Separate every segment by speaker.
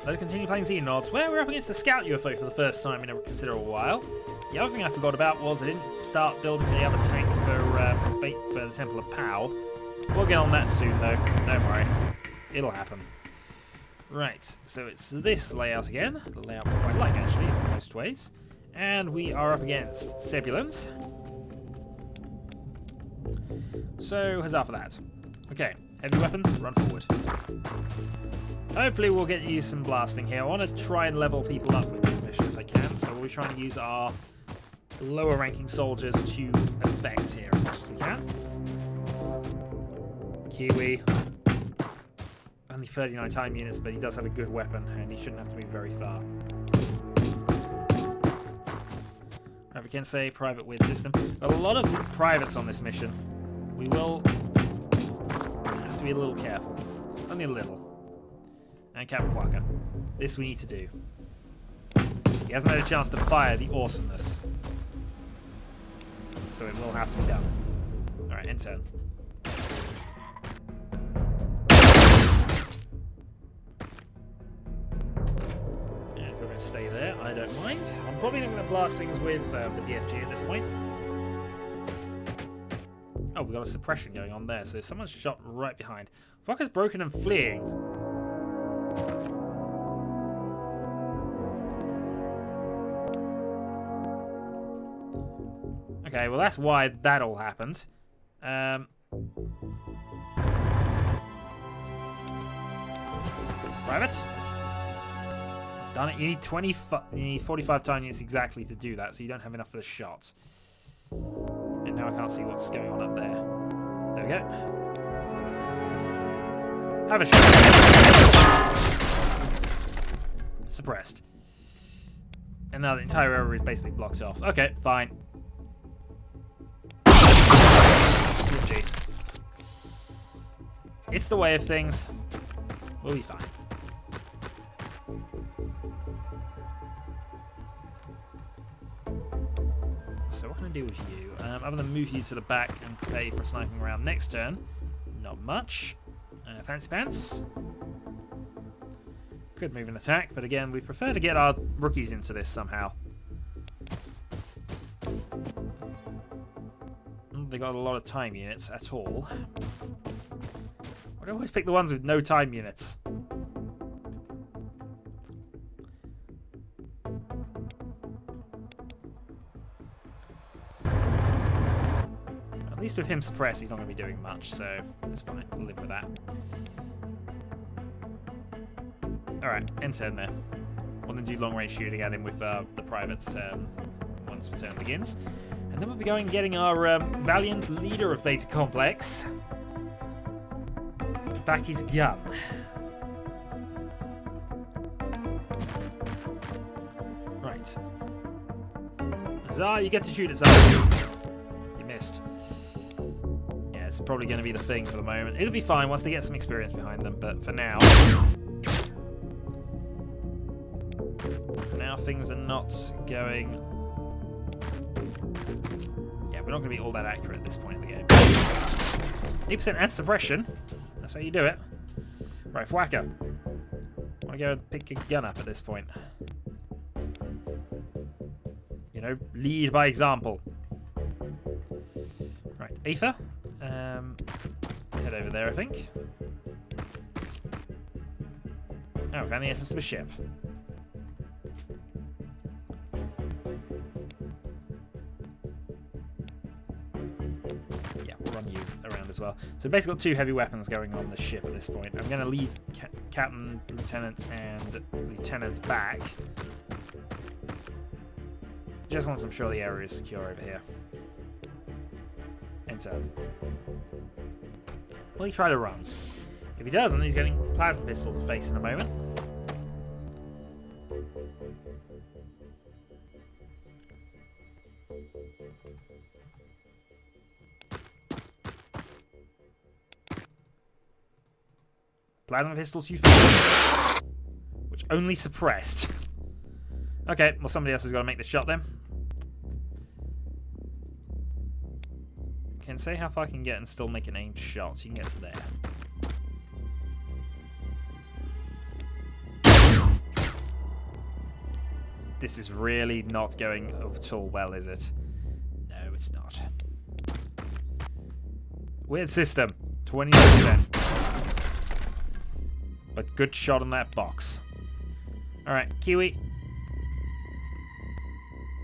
Speaker 1: let's continue playing Xenonauts, where we're up against a scout UFO for the first time in a considerable while. The other thing I forgot about was I didn't start building the other tank for the Temple of Pow. We'll get on that soon, though. Don't worry. It'll happen. Right, so it's this layout again. The layout we quite like, actually, in most ways. And we are up against Sebulans. So, huzzah for that. Okay, heavy weapon, run forward. Hopefully we'll get you some blasting here. I want to try and level people up with this mission if I can, so we'll be trying to use our lower ranking soldiers to effect here as much as we can. Kiwi. Only 39 time units, but he does have a good weapon, and he shouldn't have to move very far. If we can say private weird system. Got a lot of privates on this mission. We will have to be a little careful. Only a little. And cattleprod. This we need to do. He hasn't had a chance to fire the awesomeness. So it will have to be done. Alright, end turn. And if we're going to stay there, I don't mind. I'm probably not going to blast things with the DFG at this point. Oh, we've got a suppression going on there, so someone's shot right behind. Fucker's broken and fleeing. Okay, well that's why that all happened. Private? Done it. You need 45 time units exactly to do that, so you don't have enough for the shots. And now I can't see what's going on up there. There we go. Have a shot. Suppressed. And now the entire area is basically blocked off. Okay, fine. It's the way of things. We'll be fine. So what can I do with you? I'm going to move you to the back and prepare you for a sniping round next turn. Not much. Fancy pants. Could move an attack, but again, we prefer to get our rookies into this somehow. They got a lot of time units at all. I always pick the ones with no time units. At least with him suppressed, he's not going to be doing much, so that's fine. We'll live with that. Alright, end turn there. We'll then do long-range shooting at him with the privates once the turn begins. And then we'll be going and getting our valiant leader of Beta Complex back his gun. Right. Zah, you get to shoot at Zah. You missed. Yeah, it's probably going to be the thing for the moment. It'll be fine once they get some experience behind them, but for now... things are not going... Yeah, we're not going to be all that accurate at this point in the game. 8% and suppression. That's how you do it. Right, Whacker. I want to go and pick your gun up at this point. You know, lead by example. Right, Aether. Head over there, I think. Oh, found the entrance to the ship. Run you around as well. So basically got two heavy weapons going on the ship at this point. I'm going to leave Captain, Lieutenant, and Lieutenant back. Just once I'm sure the area is secure over here. Enter. Will he try to run? If he doesn't, he's getting plasma pistol to face in a moment. Plasma pistols you found, which only suppressed. Okay, well somebody else has got to make the shot then. Can say how far I can get and still make an aimed shot. You can get to there. This is really not going at all well, is it? No, it's not. Weird system. 29%. But good shot on that box. Alright, Kiwi.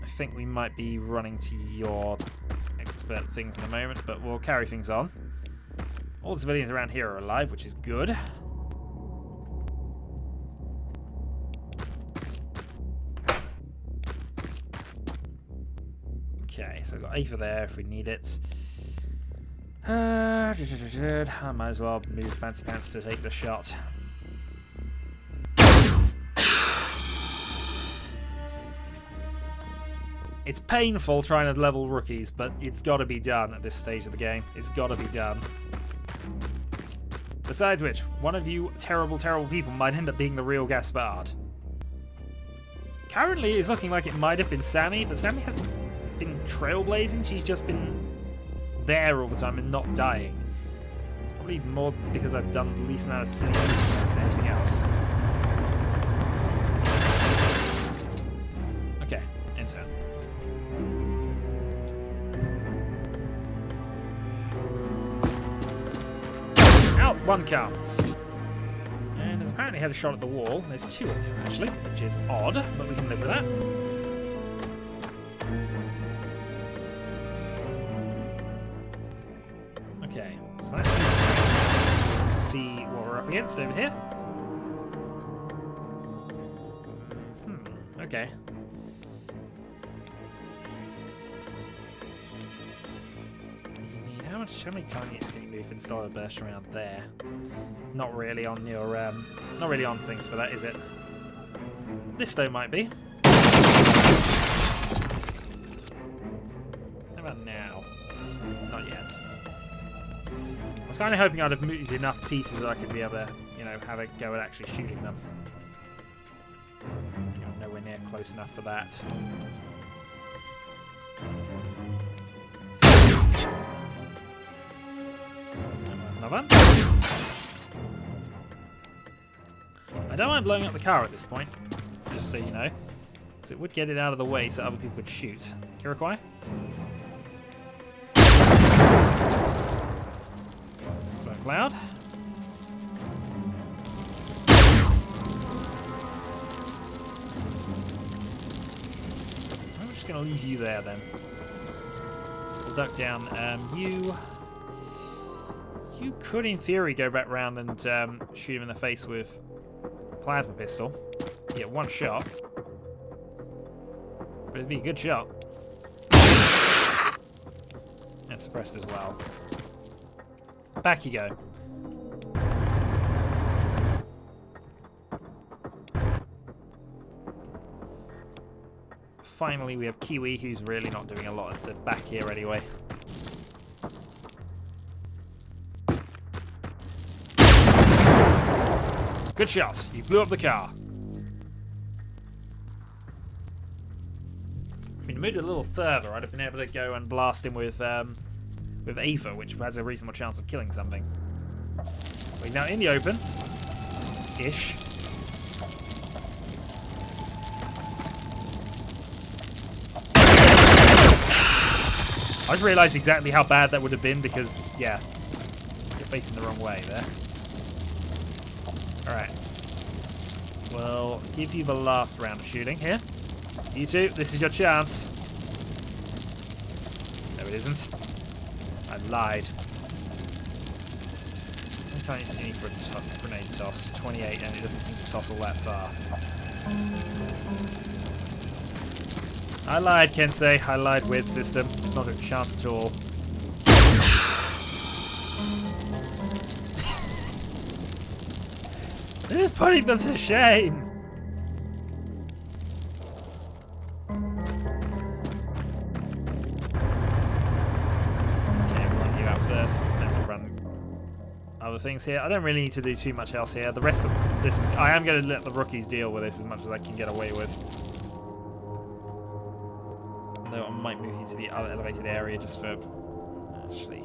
Speaker 1: I think we might be running to your expert things in a moment, but we'll carry things on. All the civilians around here are alive, which is good. Okay, so I've got Aether there if we need it. I might as well move Fancy Pants to take the shot. It's painful trying to level rookies, but it's got to be done at this stage of the game. It's got to be done. Besides which, one of you terrible, terrible people might end up being the real Gaspard. Currently, it's looking like it might have been Sammy, but Sammy hasn't been trailblazing. She's just been there all the time and not dying. Probably more because I've done the least amount of silly things than anything else. Okay, intern. Out one comes. And has apparently had a shot at the wall. There's two of them actually, which is odd, but we can live with that. Okay, so let's see what we're up against over here. Okay. How many time units can you move and start a burst around there? Not really on your not really on things for that, is it? This though might be. How about now? Not yet. I was kind of hoping I'd have moved enough pieces that I could be able to, you know, have a go at actually shooting them. I'm nowhere near close enough for that. Another one. I don't mind blowing up the car at this point, just so you know, because it would get it out of the way so other people could shoot. Iroquois? Smoke cloud. I'm just going to leave you there then. We'll duck down. You could, in theory, go back round and shoot him in the face with a plasma pistol. You get one shot. But it'd be a good shot. And suppressed as well. Back you go. Finally, we have Kiwi, who's really not doing a lot at the back here anyway. Good shot. You blew up the car. If we'd moved a little further, I'd have been able to go and blast him with Aether, which has a reasonable chance of killing something. But he's now in the open. Ish. I just realised exactly how bad that would have been because, yeah, you're facing the wrong way there. Alright. We'll give you the last round of shooting here. You two, this is your chance. No, it isn't. I lied. How many times do you need for a grenade toss? 28, and it doesn't seem to toss all that far. I lied, Kensei. I lied, weird system. It's not a chance at all. This is putting them to shame. Okay, we'll run you out first, then we'll run other things here. I don't really need to do too much else here. The rest of this, I am going to let the rookies deal with this as much as I can get away with. Though I might move you to the other elevated area just for... Actually...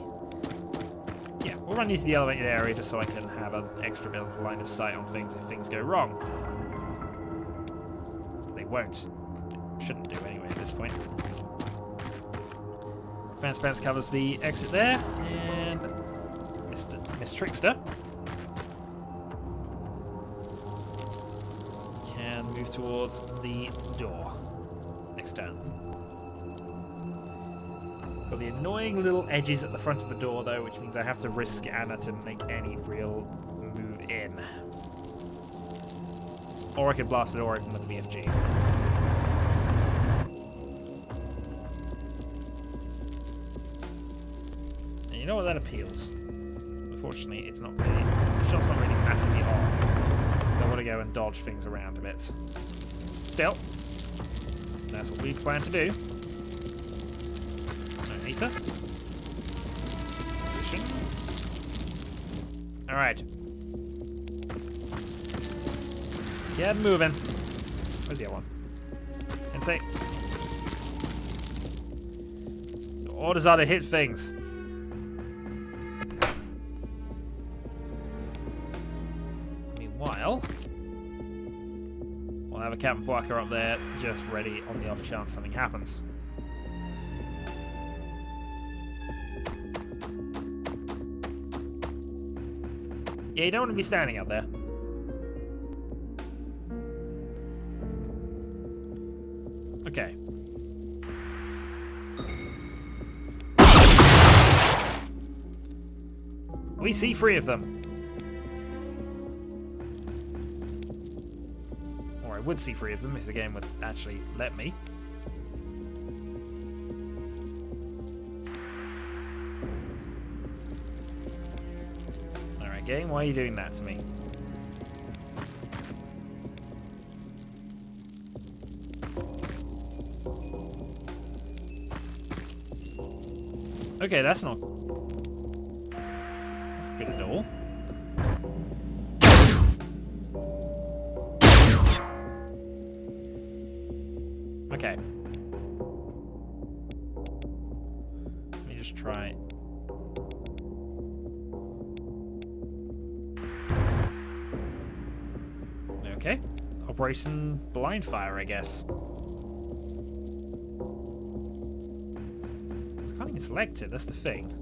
Speaker 1: Yeah, we'll run you to the elevated area just so I can have an extra bit of line of sight on things if things go wrong. They won't. shouldn't do anyway at this point. Bounce covers the exit there, and Miss Trickster can move towards the door. Next turn. Got the annoying little edges at the front of the door though, which means I have to risk Anna to make any real move in. Or I could blast the door open with the BFG. And you know what, that appeals. Unfortunately, it's not really, the shot's not really massively on. So I want to go and dodge things around a bit. Still, that's what we plan to do. No ether. Position. Alright. Get moving. Where's the other one? Insane. The orders are to hit things. Meanwhile, we'll have a Captain Walker up there just ready on the off chance something happens. Yeah, you don't want to be standing up there. Okay. We see 3 of them. Or I would see 3 of them if the game would actually let me. Alright, game, why are you doing that to me? Okay, that's not... That's good at all. Okay. Let me just try... Okay. Operation Blind Fire, I guess. I can't even select it, that's the thing.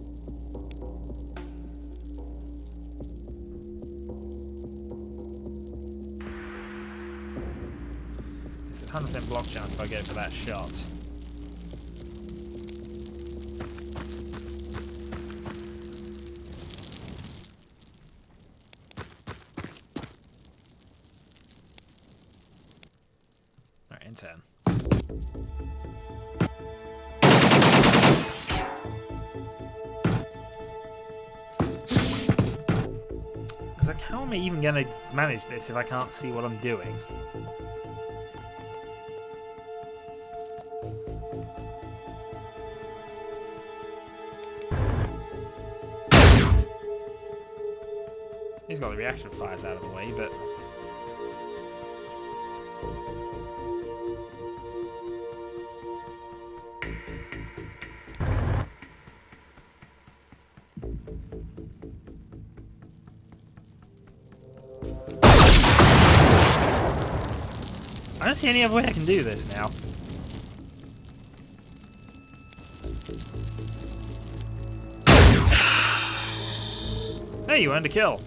Speaker 1: It's a 100% block chance if I go for that shot. Alright, in turn. Like, how am I even going to manage this if I can't see what I'm doing? He's got the reaction fires out of the way, but... I don't see any other way I can do this now. Hey, you earned a kill.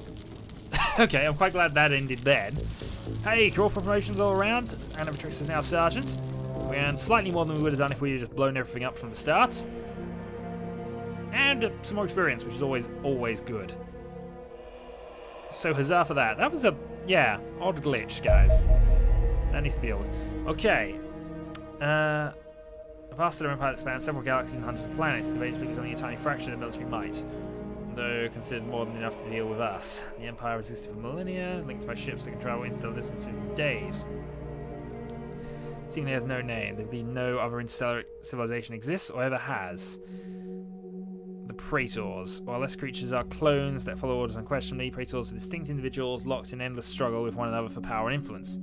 Speaker 1: Okay, I'm quite glad that ended then. Hey, crawl for promotions all around. Anna Beatrix is now Sergeant. We earned slightly more than we would have done if we had just blown everything up from the start. And some more experience, which is always good. So huzzah for that. That was a, yeah, odd glitch, guys. That needs to be dealt with. Okay. A vast empire that spans several galaxies and hundreds of planets. The Rage is only a tiny fraction of military might, though considered more than enough to deal with us. The Empire resisted for millennia, linked by ships that can travel interstellar distances in days. Seemingly has no name. There be no other interstellar civilization exists or ever has. The Praetors. While less creatures are clones that follow orders unquestionably, Praetors are distinct individuals locked in endless struggle with one another for power and influence.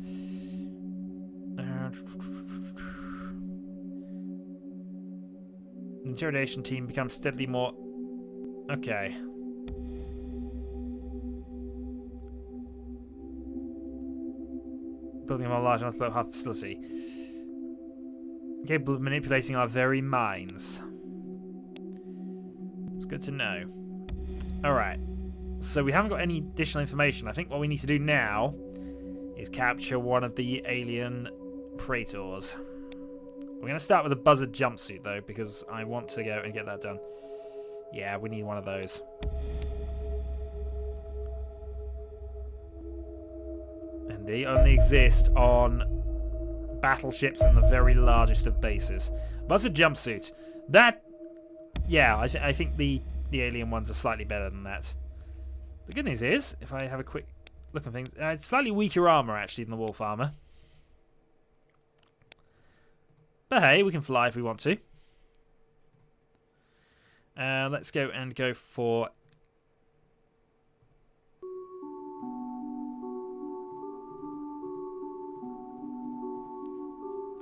Speaker 1: The interrogation team becomes steadily more... Okay. Building a more large enough to blow half facility. capable of manipulating our very minds. It's good to know. Alright. So we haven't got any additional information. I think what we need to do now is capture one of the alien praetors. We're going to start with a buzzard jumpsuit, though, because I want to go and get that done. Yeah, we need one of those. And they only exist on battleships and the very largest of bases. Buzzard jumpsuit. That... Yeah, I think the alien ones are slightly better than that. The good news is, if I have a quick look at things, it's slightly weaker armor, actually, than the wolf armor. But hey, we can fly if we want to. Let's go for...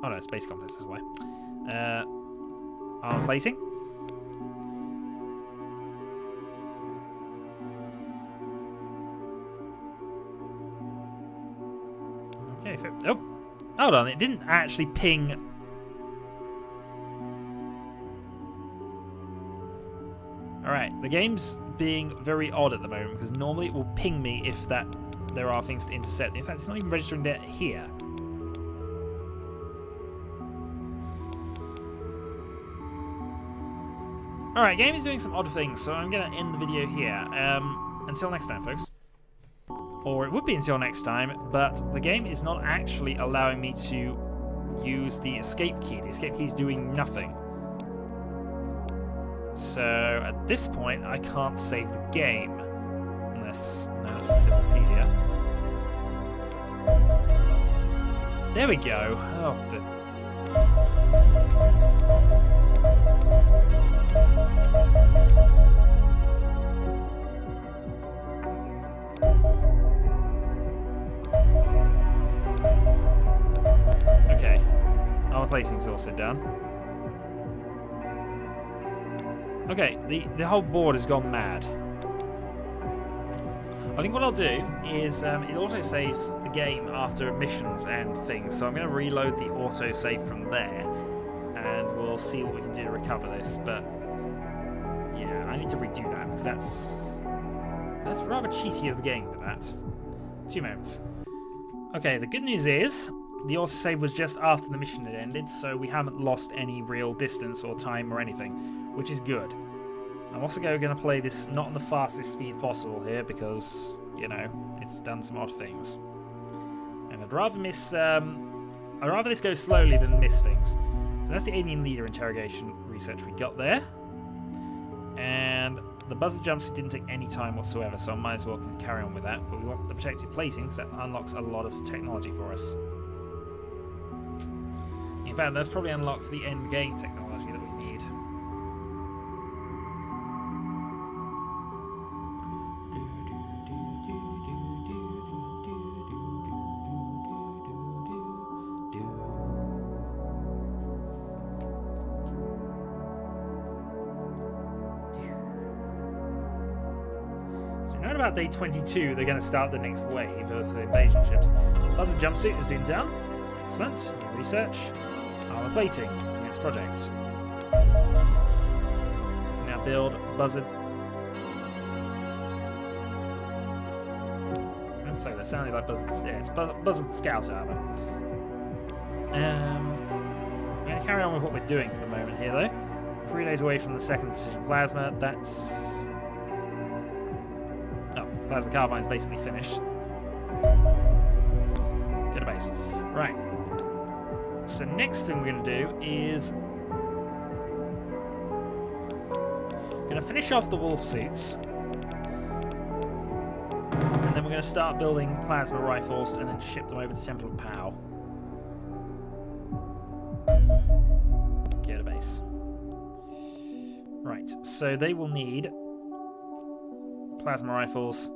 Speaker 1: Oh no, it's base complex, that's why. Armor plating. Okay, oh, hold on, it didn't actually ping. Alright, the game's being very odd at the moment because normally it will ping me if there are things to intercept. In fact, it's not even registering that here. Alright, game is doing some odd things, so I'm going to end the video here. Until next time, folks. Or it would be until next time, but the game is not actually allowing me to use the escape key. The escape key is doing nothing. So at this point, I can't save the game. Unless... No, that's a Cyberpedia. There we go. Oh, okay. Armor plating's also done. Okay, the whole board has gone mad. I think what I'll do is it auto-saves the game after missions and things, so I'm going to reload the auto-save from there, and we'll see what we can do to recover this, but yeah, I need to redo that, because that's rather cheaty of the game for that. 2 moments. Okay, the good news is the autosave was just after the mission had ended, so we haven't lost any real distance or time or anything, which is good. I'm also going to play this not on the fastest speed possible here because, you know, it's done some odd things. And I'd rather this go slowly than miss things. So that's the alien leader interrogation research we got there. And the buzzard jumpsuit didn't take any time whatsoever, so I might as well carry on with that. But we want the protective plating because that unlocks a lot of technology for us. In fact, that's probably unlocks the end game technology that we need. About day 22, they're going to start the next wave of invasion ships. Buzzard jumpsuit has been done. Excellent. New research. Armor plating. Commence project. We can now build buzzard. Let's say that sounded like buzzard. Yeah, it's buzzard scout armor. I'm going to carry on with what we're doing for the moment here, though. 3 days away from the second precision plasma. That's. Plasma carbine's basically finished. Go to base. Right. So next thing we're going to do is we're going to finish off the wolf suits, and then we're going to start building plasma rifles and then ship them over to Temple of Pow. Go to base. Right. So they will need plasma rifles,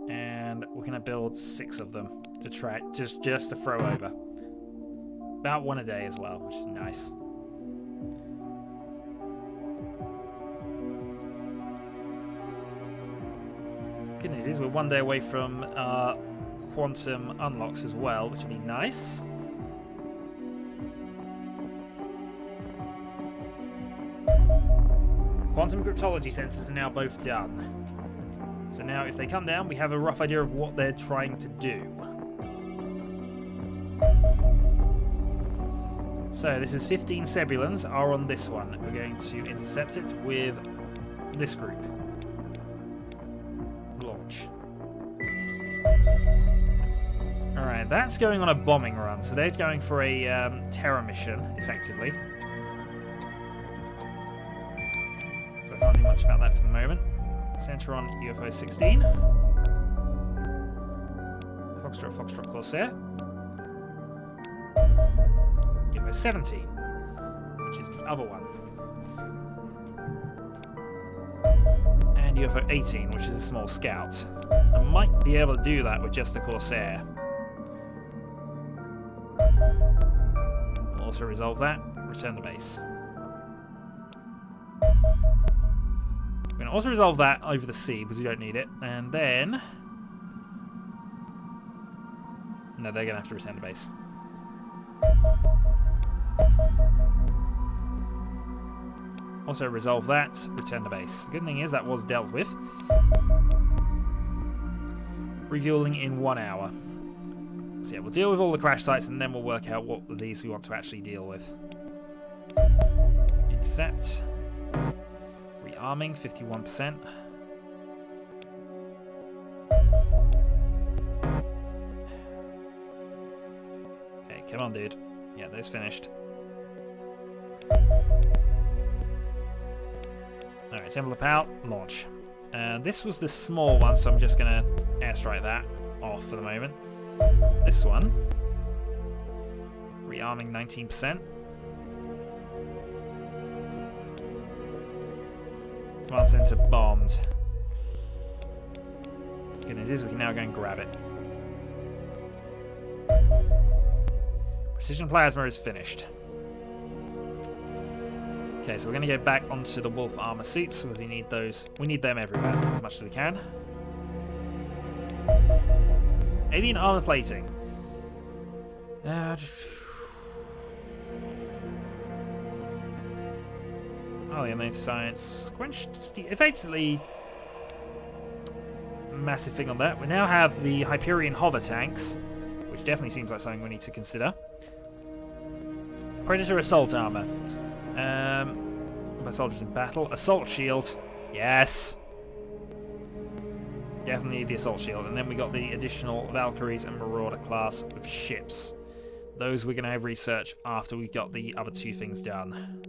Speaker 1: and we're going to build 6 of them to try just to throw over. About 1 a day as well, which is nice. Good news is we're 1 day away from quantum unlocks as well, which will be nice. Quantum cryptology sensors are now both done. So now if they come down, we have a rough idea of what they're trying to do. So this is 15 Sebulans are on this one. We're going to intercept it with this group. Launch. Alright, that's going on a bombing run. So they're going for a terror mission, effectively. So I can't do much about that for the moment. Center on UFO 16. Foxtrot, Foxtrot, Corsair. UFO 17, which is the other one. And UFO 18, which is a small scout. I might be able to do that with just the Corsair. We'll also resolve that. Return to base. We're going to also resolve that over the sea because we don't need it. And then... no, they're going to have to return to base. Also resolve that, return to base. The good thing is that was dealt with. Refueling in 1 hour. So yeah, we'll deal with all the crash sites and then we'll work out what of these we want to actually deal with. Intercept. Rearming, 51%. Okay, come on, dude. Yeah, those finished. Alright, Temple of Power, launch. This was the small one, so I'm just going to airstrike that off for the moment. This one. Rearming 19%. Command Center bombed. Good news is we can now go and grab it. Precision Plasma is finished. Okay, so we're going to go back onto the wolf armor suits because we need those. We need them everywhere as much as we can. Alien armor plating. Alien science quenched. Effectively, massive thing on that. We now have the Hyperion hover tanks, which definitely seems like something we need to consider. Predator assault armor. By soldiers in battle. Assault shield. Yes. Definitely the assault shield. And then we got the additional Valkyries and Marauder class of ships. Those we're going to have research after we've got the other two things done.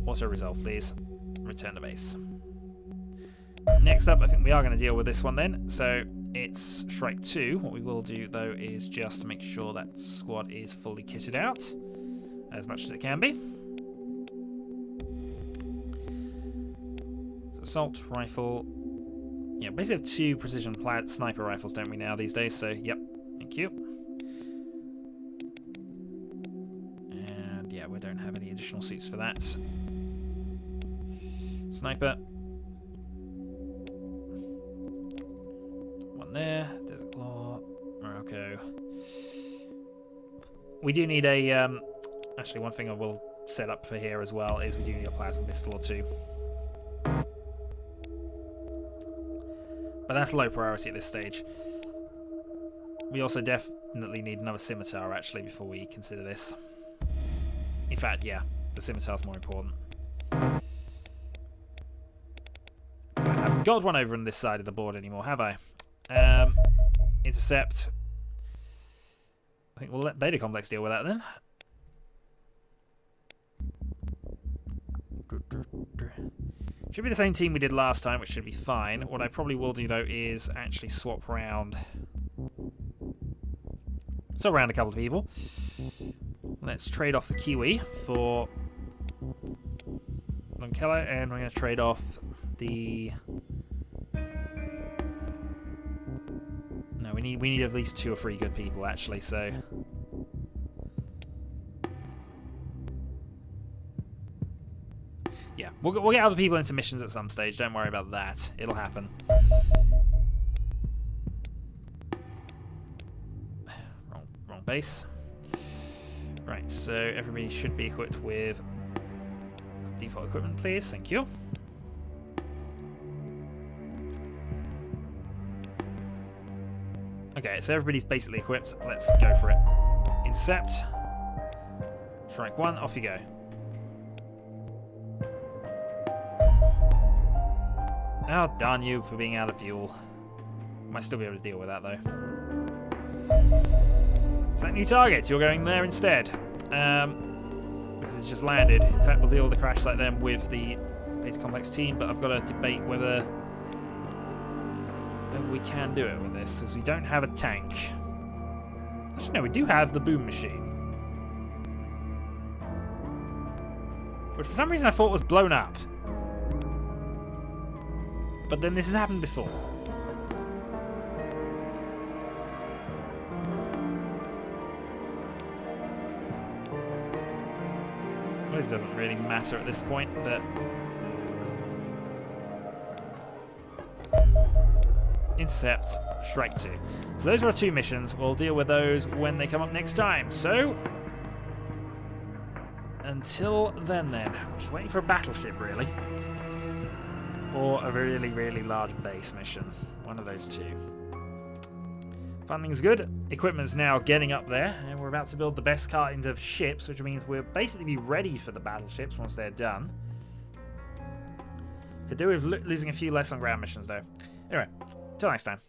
Speaker 1: Also resolve, please. Return to base. Next up, I think we are going to deal with this one then. So it's Shrike 2. What we will do, though, is just make sure that squad is fully kitted out. As much as it can be. So assault rifle. Yeah, basically have 2 precision sniper rifles, don't we, now these days? So, yep. Thank you. And yeah, we don't have any additional suits for that. Sniper. One there. Desert Claw. Morocco. We do need a... actually, one thing I will set up for here as well is we do need a plasma pistol or 2. But that's low priority at this stage. We also definitely need another scimitar, actually, before we consider this. In fact, yeah, the scimitar's more important. I haven't got one over on this side of the board anymore, have I? Intercept. I think we'll let Beta Complex deal with that then. Should be the same team we did last time, which should be fine. What I probably will do, though, is actually swap around. So around a couple of people. Let's trade off the Kiwi for Lonkello, and we're going to trade off the... No, we need at least 2 or 3 good people, actually, so... Yeah, we'll get other people into missions at some stage. Don't worry about that. It'll happen. Wrong base. Right, so everybody should be equipped with default equipment, please. Thank you. Okay, so everybody's basically equipped. Let's go for it. Incept. Strike 1, off you go. Oh, darn you for being out of fuel. Might still be able to deal with that, though. Select new targets. You're going there instead. Because it's just landed. In fact, we'll deal with the crash site then with the base complex team, but I've got to debate whether we can do it with this, because we don't have a tank. Actually, no, we do have the boom machine. Which for some reason I thought was blown up. But then this has happened before. Well, this doesn't really matter at this point, but... Incept, Strike 2. So those are our 2 missions. We'll deal with those when they come up next time. So, until then, we're just waiting for a battleship, really. Or a really, really large base mission. One of those 2. Funding's good. Equipment's now getting up there, and we're about to build the best kind of ships, which means we'll basically be ready for the battleships once they're done. Could do with losing a few less on ground missions, though. Anyway. Till next time.